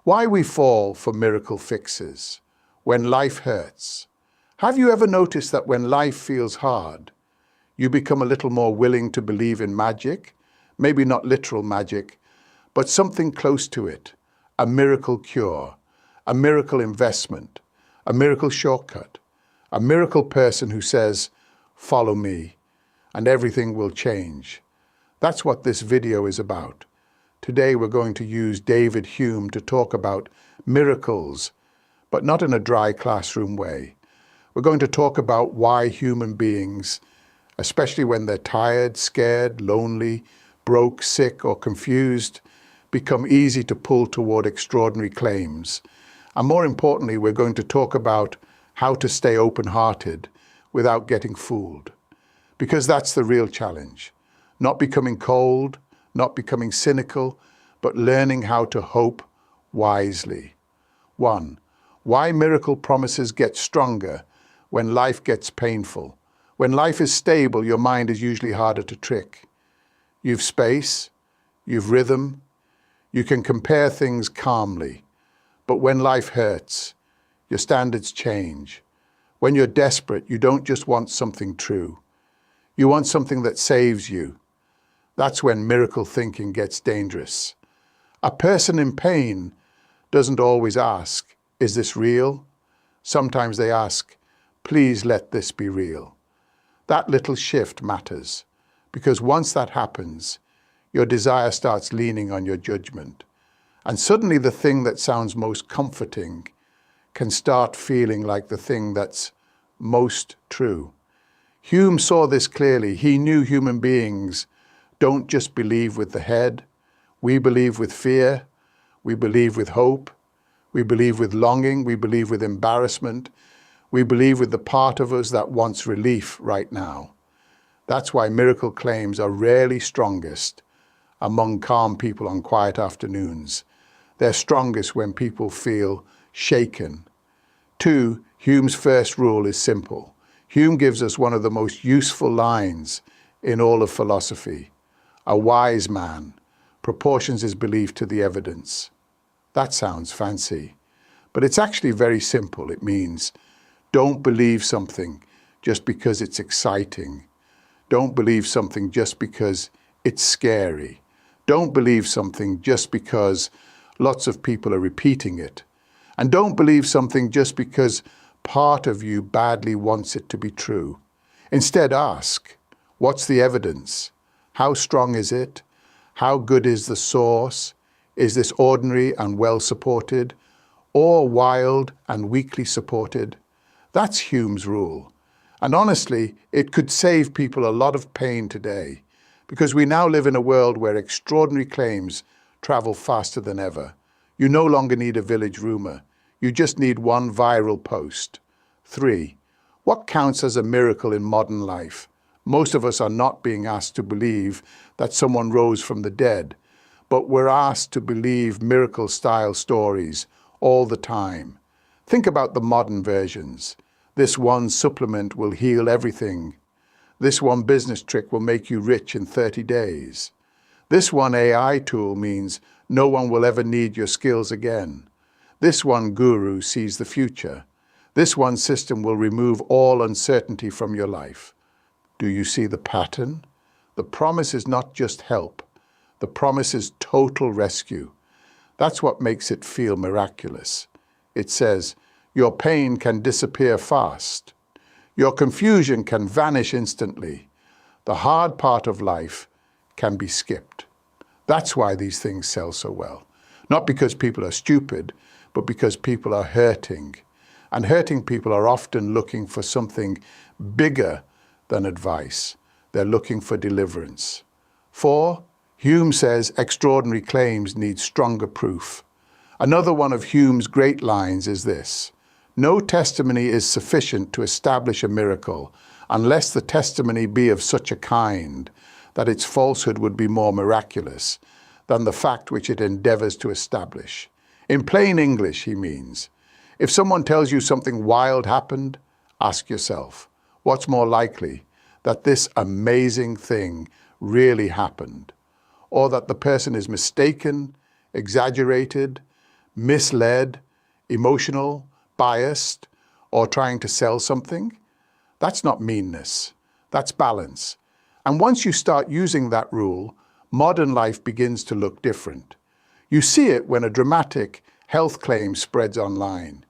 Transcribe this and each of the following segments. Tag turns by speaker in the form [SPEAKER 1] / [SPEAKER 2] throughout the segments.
[SPEAKER 1] Why we fall for miracle fixes when life hurts. Have you ever noticed that when life feels hard, you become a little more willing to believe in magic? Maybe not literal magic, but something close to it. A miracle cure, a miracle investment, a miracle shortcut, a miracle person who says, "Follow me," and everything will change. That's what this video is about. Today we're going to use David Hume to talk about miracles, but not in a dry classroom way. We're going to talk about why human beings, especially when they're tired, scared, lonely, broke, sick, or confused, become easy to pull toward extraordinary claims. And more importantly, we're going to talk about how to stay open-hearted without getting fooled. Because that's the real challenge. Not becoming cold, not becoming cynical, but learning how to hope wisely. 1. Why miracle promises get stronger when life gets painful. When life is stable, your mind is usually harder to trick. You've space, you've rhythm, you can compare things calmly. But when life hurts, your standards change. When you're desperate, you don't just want something true. You want something that saves you. That's when miracle thinking gets dangerous. A person in pain doesn't always ask, "Is this real?" Sometimes they ask, "Please let this be real." That little shift matters, because once that happens, your desire starts leaning on your judgment. And suddenly the thing that sounds most comforting can start feeling like the thing that's most true. Hume saw this clearly. He knew human beings don't just believe with the head. We believe with fear. We believe with hope. We believe with longing. We believe with embarrassment. We believe with the part of us that wants relief right now. That's why miracle claims are rarely strongest among calm people on quiet afternoons. They're strongest when people feel shaken. 2. Hume's first rule is simple. Hume gives us one of the most useful lines in all of philosophy. A wise man proportions his belief to the evidence. That sounds fancy, but it's actually very simple. It means don't believe something just because it's exciting. Don't believe something just because it's scary. Don't believe something just because lots of people are repeating it. And don't believe something just because part of you badly wants it to be true. Instead, ask, what's the evidence? How strong is it? How good is the source? Is this ordinary and well supported, or wild and weakly supported? That's Hume's rule. And honestly, it could save people a lot of pain today, because we now live in a world where extraordinary claims travel faster than ever. You no longer need a village rumor. You just need one viral post. 3. What counts as a miracle in modern life? Most of us are not being asked to believe that someone rose from the dead, but we're asked to believe miracle-style stories all the time. Think about the modern versions. This one supplement will heal everything. This one business trick will make you rich in 30 days. This one AI tool means no one will ever need your skills again. This one guru sees the future. This one system will remove all uncertainty from your life. Do you see the pattern? The promise is not just help. The promise is total rescue. That's what makes it feel miraculous. It says, your pain can disappear fast. Your confusion can vanish instantly. The hard part of life can be skipped. That's why these things sell so well. Not because people are stupid, but because people are hurting. And hurting people are often looking for something bigger than advice. They're looking for deliverance. 4. Hume says extraordinary claims need stronger proof. Another one of Hume's great lines is this: no testimony is sufficient to establish a miracle unless the testimony be of such a kind that its falsehood would be more miraculous than the fact which it endeavors to establish. In plain English, he means, if someone tells you something wild happened, ask yourself, what's more likely, that this amazing thing really happened, or that the person is mistaken, exaggerated, misled, emotional, biased, or trying to sell something? That's not meanness. That's balance. And once you start using that rule, modern life begins to look different. You see it when a dramatic health claim spreads online.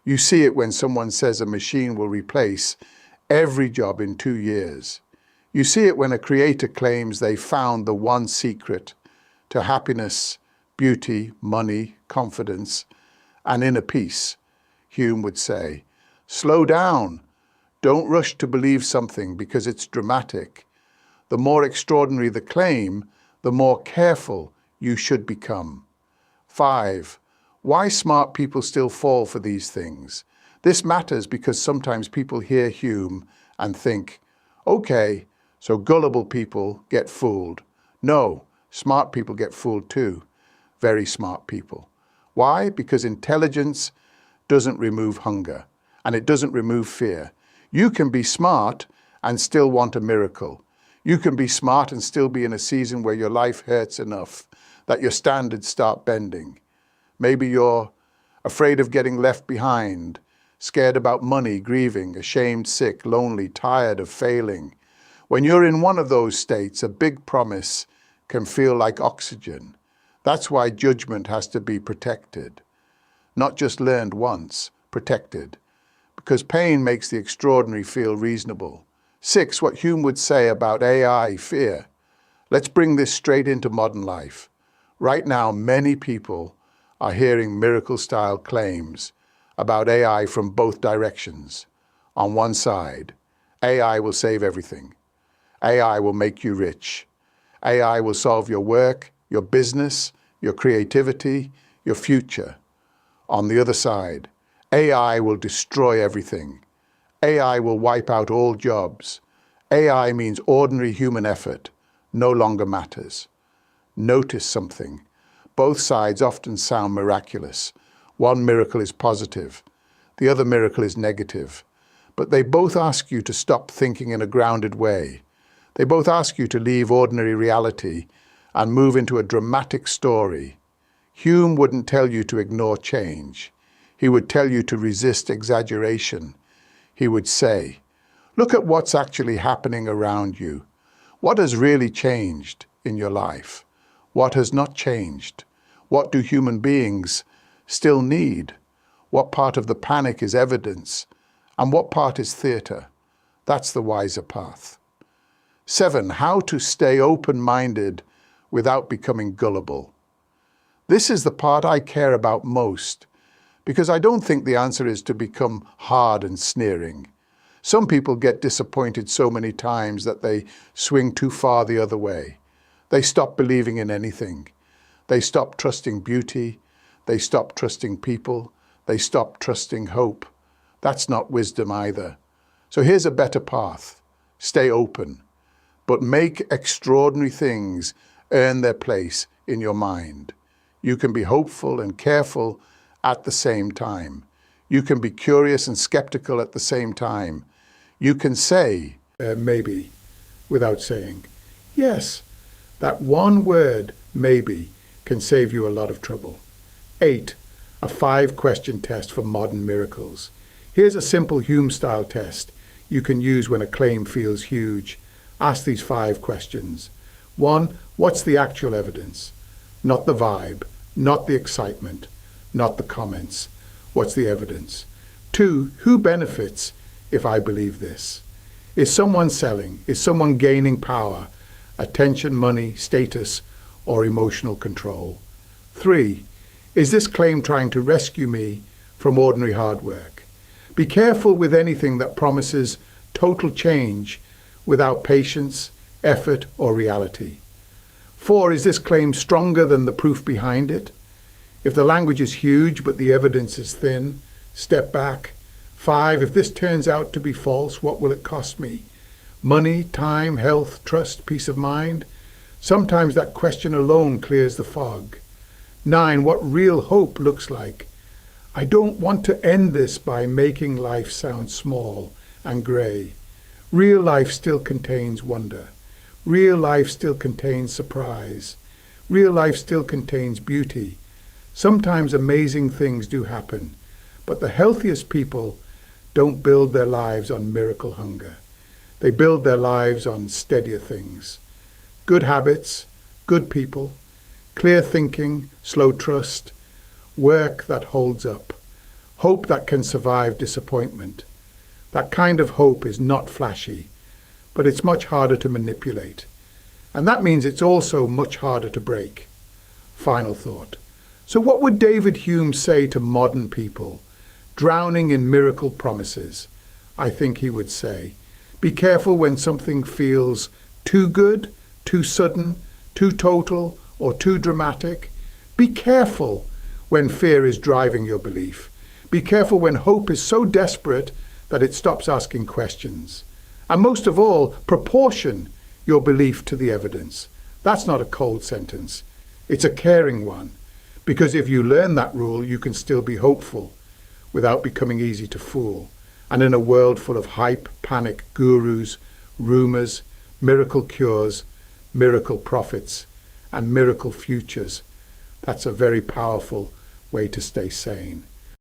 [SPEAKER 1] You see it when someone says a machine will replace every job in 2 years. You see it when a creator claims they found the one secret to happiness, beauty, money, confidence, and inner peace. Hume would say, slow down. Don't rush to believe something because it's dramatic. The more extraordinary the claim, the more careful you should become. 5. Why smart people still fall for these things. This matters because sometimes people hear Hume and think, okay, so gullible people get fooled. No, smart people get fooled too. Very smart people. Why? Because intelligence doesn't remove hunger, and it doesn't remove fear. You can be smart and still want a miracle. You can be smart and still be in a season where your life hurts enough that your standards start bending. Maybe you're afraid of getting left behind, scared about money, grieving, ashamed, sick, lonely, tired of failing. When you're in one of those states, a big promise can feel like oxygen. That's why judgment has to be protected. Not just learned once, protected. Because pain makes the extraordinary feel reasonable. 6, what Hume would say about AI, fear. Let's bring this straight into modern life. Right now, many people are hearing miracle-style claims about AI from both directions. On one side, AI will save everything. AI will make you rich. AI will solve your work, your business, your creativity, your future. On the other side, AI will destroy everything. AI will wipe out all jobs. AI means ordinary human effort no longer matters. Notice something. Both sides often sound miraculous. One miracle is positive. The other miracle is negative. But they both ask you to stop thinking in a grounded way. They both ask you to leave ordinary reality and move into a dramatic story. Hume wouldn't tell you to ignore change. He would tell you to resist exaggeration. He would say, look at what's actually happening around you. What has really changed in your life? What has not changed? What do human beings still need? What part of the panic is evidence? And what part is theatre? That's the wiser path. 7, how to stay open-minded without becoming gullible. This is the part I care about most, because I don't think the answer is to become hard and sneering. Some people get disappointed so many times that they swing too far the other way. They stop believing in anything. They stop trusting beauty. They stop trusting people. They stop trusting hope. That's not wisdom either. So here's a better path. Stay open, but make extraordinary things earn their place in your mind. You can be hopeful and careful at the same time. You can be curious and skeptical at the same time. You can say, maybe, without saying, yes. That one word, maybe, can save you a lot of trouble. 8, a 5-question test for modern miracles. Here's a simple Hume-style test you can use when a claim feels huge. Ask these 5 questions. 1, what's the actual evidence? Not the vibe, not the excitement, not the comments. What's the evidence? 2, who benefits if I believe this? Is someone selling? Is someone gaining power, attention, money, status, or emotional control? 3, is this claim trying to rescue me from ordinary hard work? Be careful with anything that promises total change without patience, effort, or reality. 4, is this claim stronger than the proof behind it? If the language is huge but the evidence is thin, step back. 5, if this turns out to be false, what will it cost me? Money, time, health, trust, peace of mind? Sometimes that question alone clears the fog. 9, what real hope looks like. I don't want to end this by making life sound small and grey. Real life still contains wonder. Real life still contains surprise. Real life still contains beauty. Sometimes amazing things do happen, but the healthiest people don't build their lives on miracle hunger. They build their lives on steadier things. Good habits, good people, clear thinking, slow trust, work that holds up, hope that can survive disappointment. That kind of hope is not flashy, but it's much harder to manipulate. And that means it's also much harder to break. Final thought. So what would David Hume say to modern people, drowning in miracle promises? I think he would say, be careful when something feels too good, too sudden, too total, or too dramatic. Be careful when fear is driving your belief. Be careful when hope is so desperate that it stops asking questions. And most of all, proportion your belief to the evidence. That's not a cold sentence. It's a caring one. Because if you learn that rule, you can still be hopeful without becoming easy to fool. And in a world full of hype, panic, gurus, rumors, miracle cures, miracle prophets, and miracle futures, that's a very powerful way to stay sane.